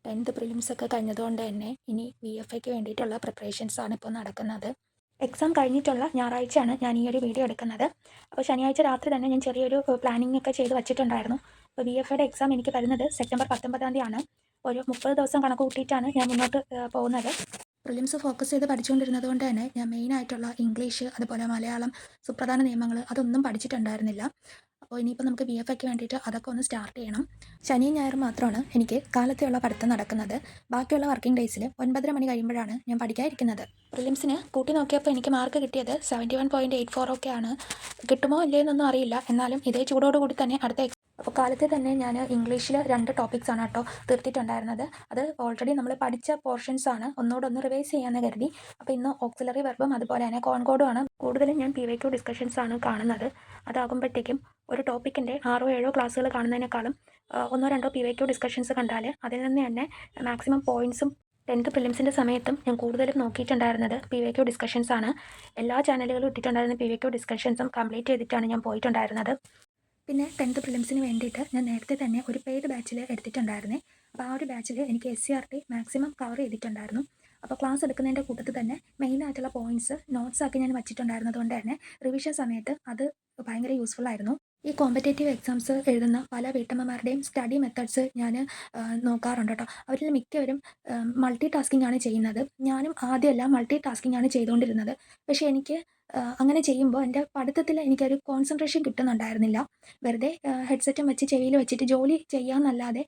10th prelims ഒക്കെ കഴിഞ്ഞതുകൊണ്ട് തന്നെ ഇനി VFAക്ക് വേണ്ടിയിട്ടുള്ള പ്രിപ്പറേഷൻസാണ് ഇപ്പോൾ നടക്കുന്നത്. എക്സാം കഴിഞ്ഞിട്ടുള്ള ഞായറാഴ്ചയാണ് ഞാൻ ഈ ഒരു വീഡിയോ എടുക്കുന്നത്. അപ്പോൾ ശനിയാഴ്ച രാത്രി തന്നെ ഞാൻ ചെറിയൊരു പ്ലാനിംഗ് ഒക്കെ ചെയ്ത് വച്ചിട്ടുണ്ടായിരുന്നു. അപ്പോൾ VFAയുടെ എക്സാം എനിക്ക് വരുന്നത് സെപ്റ്റംബർ 19-ാം തീയതിയാണ്. ഒരു 30 ദിവസം കണക്ക് കൂട്ടിയിട്ടാണ് ഞാൻ മുന്നോട്ട് പോകുന്നത്. പ്രിലിംസ് ഫോക്കസ് ചെയ്ത് പഠിച്ചുകൊണ്ടിരുന്നത് കൊണ്ട് തന്നെ ഞാൻ മെയിനായിട്ടുള്ള ഇംഗ്ലീഷ്, അതുപോലെ മലയാളം, സുപ്രധാന നിയമങ്ങൾ അതൊന്നും പഠിച്ചിട്ടുണ്ടായിരുന്നില്ല. അപ്പോൾ ഇനിയിപ്പോൾ നമുക്ക് VFAക്ക് വേണ്ടിയിട്ട് അതൊക്കെ ഒന്ന് സ്റ്റാർട്ട് ചെയ്യണം. ശനിയും ഞായറും മാത്രമാണ് എനിക്ക് കാലത്തെയുള്ള പഠിത്തം നടക്കുന്നത്. ബാക്കിയുള്ള വർക്കിംഗ് ഡേയ്സിൽ 9:30 മണി കഴിയുമ്പോഴാണ് ഞാൻ പഠിക്കാതിരിക്കുന്നത്. പ്രിലിംസിന് കൂട്ടി നോക്കിയപ്പോൾ എനിക്ക് മാർക്ക് കിട്ടിയത് 71.84 ഒക്കെയാണ്. കിട്ടുമോ ഇല്ലയോ എന്നൊന്നും അറിയില്ല. എന്നാലും ഇതേ ചൂടോടുകൂടി തന്നെ അടുത്ത അപ്പോൾ കാലത്തെ തന്നെ ഞാൻ ഇംഗ്ലീഷിൽ 2 ടോപ്പിക്സാണ് കേട്ടോ തീർത്തിട്ടുണ്ടായിരുന്നത്. അത് ഓൾറെഡി നമ്മൾ പഠിച്ച പോർഷൻസാണ്. ഒന്നുകൂടെ റിവൈസ് ചെയ്യാമെന്ന് കരുതി. അപ്പോൾ ഇന്ന് ഓക്സിലറി വെർബും അതുപോലെ തന്നെ കോൺകോഡുമാണ് കൂടുതലും ഞാൻ PYQ ഡിസ്കഷൻസാണ് കാണുന്നത്. അതാകുമ്പോഴത്തേക്കും ഒരു ടോപ്പിക്കിൻ്റെ 6-7 ക്ലാസ്സുകൾ കാണുന്നതിനേക്കാളും 1-2 PYQ ഡിസ്കഷൻസ് കണ്ടാൽ അതിൽ നിന്ന് തന്നെ മാക്സിമം പോയിൻറ്സും 10th പ്രിലിംസിൻ്റെ സമയത്തും ഞാൻ കൂടുതലും നോക്കിയിട്ടുണ്ടായിരുന്നത് PYQ ഡിസ്കഷൻസാണ്. എല്ലാ ചാനലുകളും ഇട്ടിട്ടുണ്ടായിരുന്ന PYQ ഡിസ്കഷൻസും കംപ്ലീറ്റ് ചെയ്തിട്ടാണ് ഞാൻ പോയിട്ടുണ്ടായിരുന്നത്. പിന്നെ 10th പ്രിലിംസിന് വേണ്ടിയിട്ട് ഞാൻ നേരത്തെ തന്നെ ഒരു പെയ്ഡ് ബാച്ചിൽ എടുത്തിട്ടുണ്ടായിരുന്നേ. അപ്പോൾ ആ ഒരു ബാച്ചിൽ എനിക്ക് SCRT മാക്സിമം കവർ ചെയ്തിട്ടുണ്ടായിരുന്നു. അപ്പോൾ ക്ലാസ് എടുക്കുന്നതിൻ്റെ കൂട്ടത്തിൽ തന്നെ മെയിനായിട്ടുള്ള പോയിൻറ്റ്സ് നോട്ട്സാക്കി ഞാൻ വച്ചിട്ടുണ്ടായിരുന്നത് കൊണ്ട് തന്നെ റിവിഷൻ സമയത്ത് അത് ഭയങ്കര യൂസ്ഫുൾ ആയിരുന്നു. ഈ കോമ്പറ്റേറ്റീവ് എക്സാംസ് എഴുതുന്ന പല വീട്ടമ്മമാരുടെയും സ്റ്റഡി മെത്തേഡ്സ് ഞാൻ നോക്കാറുണ്ട് കേട്ടോ. അവരിൽ മിക്കവരും മൾട്ടി ടാസ്കിംഗ് ആണ് ചെയ്യുന്നത്. ഞാനും ആദ്യമെല്ലാം മൾട്ടി ടാസ്കിംഗ് ആണ് ചെയ്തുകൊണ്ടിരുന്നത്. പക്ഷേ എനിക്ക് അങ്ങനെ ചെയ്യുമ്പോൾ എൻ്റെ പഠിത്തത്തിൽ എനിക്കൊരു കോൺസെൻട്രേഷൻ കിട്ടുന്നുണ്ടായിരുന്നില്ല. വെറുതെ ഹെഡ്സെറ്റും വെച്ച് ചെവിയിൽ വെച്ചിട്ട് ജോലി ചെയ്യാമെന്നല്ലാതെ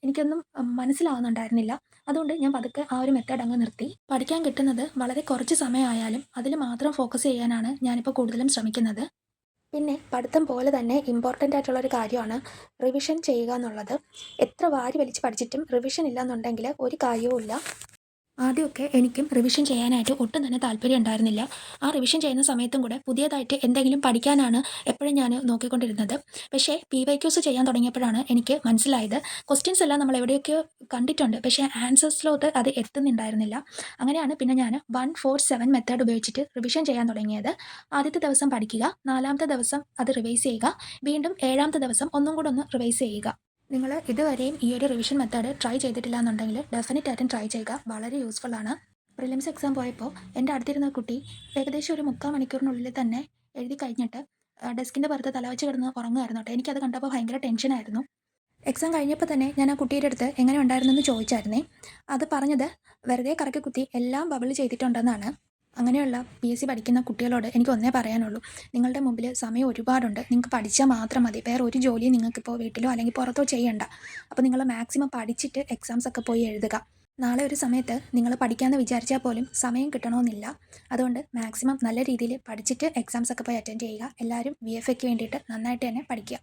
എനിക്കൊന്നും മനസ്സിലാവുന്നുണ്ടായിരുന്നില്ല. അതുകൊണ്ട് ഞാൻ പതുക്കെ ആ ഒരു മെത്തേഡ് അങ്ങ് നിർത്തി. പഠിക്കാൻ കിട്ടുന്നത് വളരെ കുറച്ച് സമയമായാലും അതിൽ മാത്രം ഫോക്കസ് ചെയ്യാനാണ് ഞാനിപ്പോൾ കൂടുതലും ശ്രമിക്കുന്നത്. പിന്നെ പഠിത്തം പോലെ തന്നെ ഇമ്പോർട്ടൻ്റ് ആയിട്ടുള്ളൊരു കാര്യമാണ് റിവിഷൻ ചെയ്യുക എന്നുള്ളത്. എത്ര വാരി വലിച്ച് പഠിച്ചിട്ടും റിവിഷൻ ഇല്ലയെന്നുണ്ടെങ്കിൽ ഒരു കാര്യവും ഇല്ല. ആദ്യമൊക്കെ എനിക്കും റിവിഷൻ ചെയ്യാനായിട്ട് ഒട്ടും തന്നെ താല്പര്യം ഉണ്ടായിരുന്നില്ല. ആ റിവിഷൻ ചെയ്യുന്ന സമയത്തും കൂടെ പുതിയതായിട്ട് എന്തെങ്കിലും പഠിക്കാനാണ് എപ്പോഴും ഞാൻ നോക്കിക്കൊണ്ടിരുന്നത്. പക്ഷേ PYQs ചെയ്യാൻ തുടങ്ങിയപ്പോഴാണ് എനിക്ക് മനസ്സിലായത് ക്വസ്റ്റ്യൻസ് എല്ലാം നമ്മൾ എവിടെയൊക്കെയോ കണ്ടിട്ടുണ്ട്, പക്ഷേ ആൻസേഴ്സിലോട്ട് അത് എത്തുന്നുണ്ടായിരുന്നില്ല. അങ്ങനെയാണ് പിന്നെ ഞാൻ 1-4-7 മെത്തേഡ് ഉപയോഗിച്ചിട്ട് റിവിഷൻ ചെയ്യാൻ തുടങ്ങിയത്. ആദ്യത്തെ ദിവസം പഠിക്കുക, 4ാമത്തെ ദിവസം അത് റിവൈസ് ചെയ്യുക, വീണ്ടും 7ാമത്തെ ദിവസം ഒന്നും കൂടെ ഒന്ന് റിവൈസ് ചെയ്യുക. നിങ്ങൾ ഇതുവരെയും ഈ ഒരു റിവിഷൻ മെത്തേഡ് ട്രൈ ചെയ്തിട്ടില്ല എന്നുണ്ടെങ്കിൽ ഡെഫിനറ്റ് ആയിട്ടും ട്രൈ ചെയ്യുക. വളരെ യൂസ്ഫുൾ ആണ്. പ്രിലിംസ് എക്സാം പോയപ്പോൾ എൻ്റെ അടുത്തിരുന്ന കുട്ടി ഏകദേശം ഒരു 3/4 മണിക്കൂറിനുള്ളിൽ തന്നെ എഴുതി കഴിഞ്ഞിട്ട് ഡെസ്കിൻ്റെ പുറത്ത് തലവെച്ച് കിടന്ന് ഉറങ്ങുമായിരുന്നു കേട്ടോ. എനിക്കത് കണ്ടപ്പോൾ ഭയങ്കര ടെൻഷനായിരുന്നു. എക്സാം കഴിഞ്ഞപ്പോൾ തന്നെ ഞാൻ ആ കുട്ടിയുടെ അടുത്ത് എങ്ങനെ ഉണ്ടായിരുന്നെന്ന് ചോദിച്ചായിരുന്നേ. അത് പറഞ്ഞത് വെറുതെ കറക്കി കുത്തി എല്ലാം ബബിൾ ചെയ്തിട്ടുണ്ടെന്നാണ്. അങ്ങനെയുള്ള PSC പഠിക്കുന്ന കുട്ടികളോട് എനിക്ക് ഒന്നേ പറയാനുള്ളൂ, നിങ്ങളുടെ മുമ്പിൽ സമയം ഒരുപാടുണ്ട്. നിങ്ങൾക്ക് പഠിച്ചാൽ മാത്രം മതി. വേറെ ഒരു ജോലിയും നിങ്ങൾക്കിപ്പോൾ വീട്ടിലോ അല്ലെങ്കിൽ പുറത്തോ ചെയ്യണ്ട. അപ്പോൾ നിങ്ങൾ മാക്സിമം പഠിച്ചിട്ട് എക്സാംസ് ഒക്കെ പോയി എഴുതുക. നാളെ ഒരു സമയത്ത് നിങ്ങൾ പഠിക്കാമെന്ന് വിചാരിച്ചാൽ പോലും സമയം കിട്ടണമെന്നില്ല. അതുകൊണ്ട് മാക്സിമം നല്ല രീതിയിൽ പഠിച്ചിട്ട് എക്സാംസ് ഒക്കെ പോയി അറ്റൻഡ് ചെയ്യുക. എല്ലാവരും VFAക്ക് വേണ്ടിയിട്ട് നന്നായിട്ട് തന്നെ പഠിക്കുക.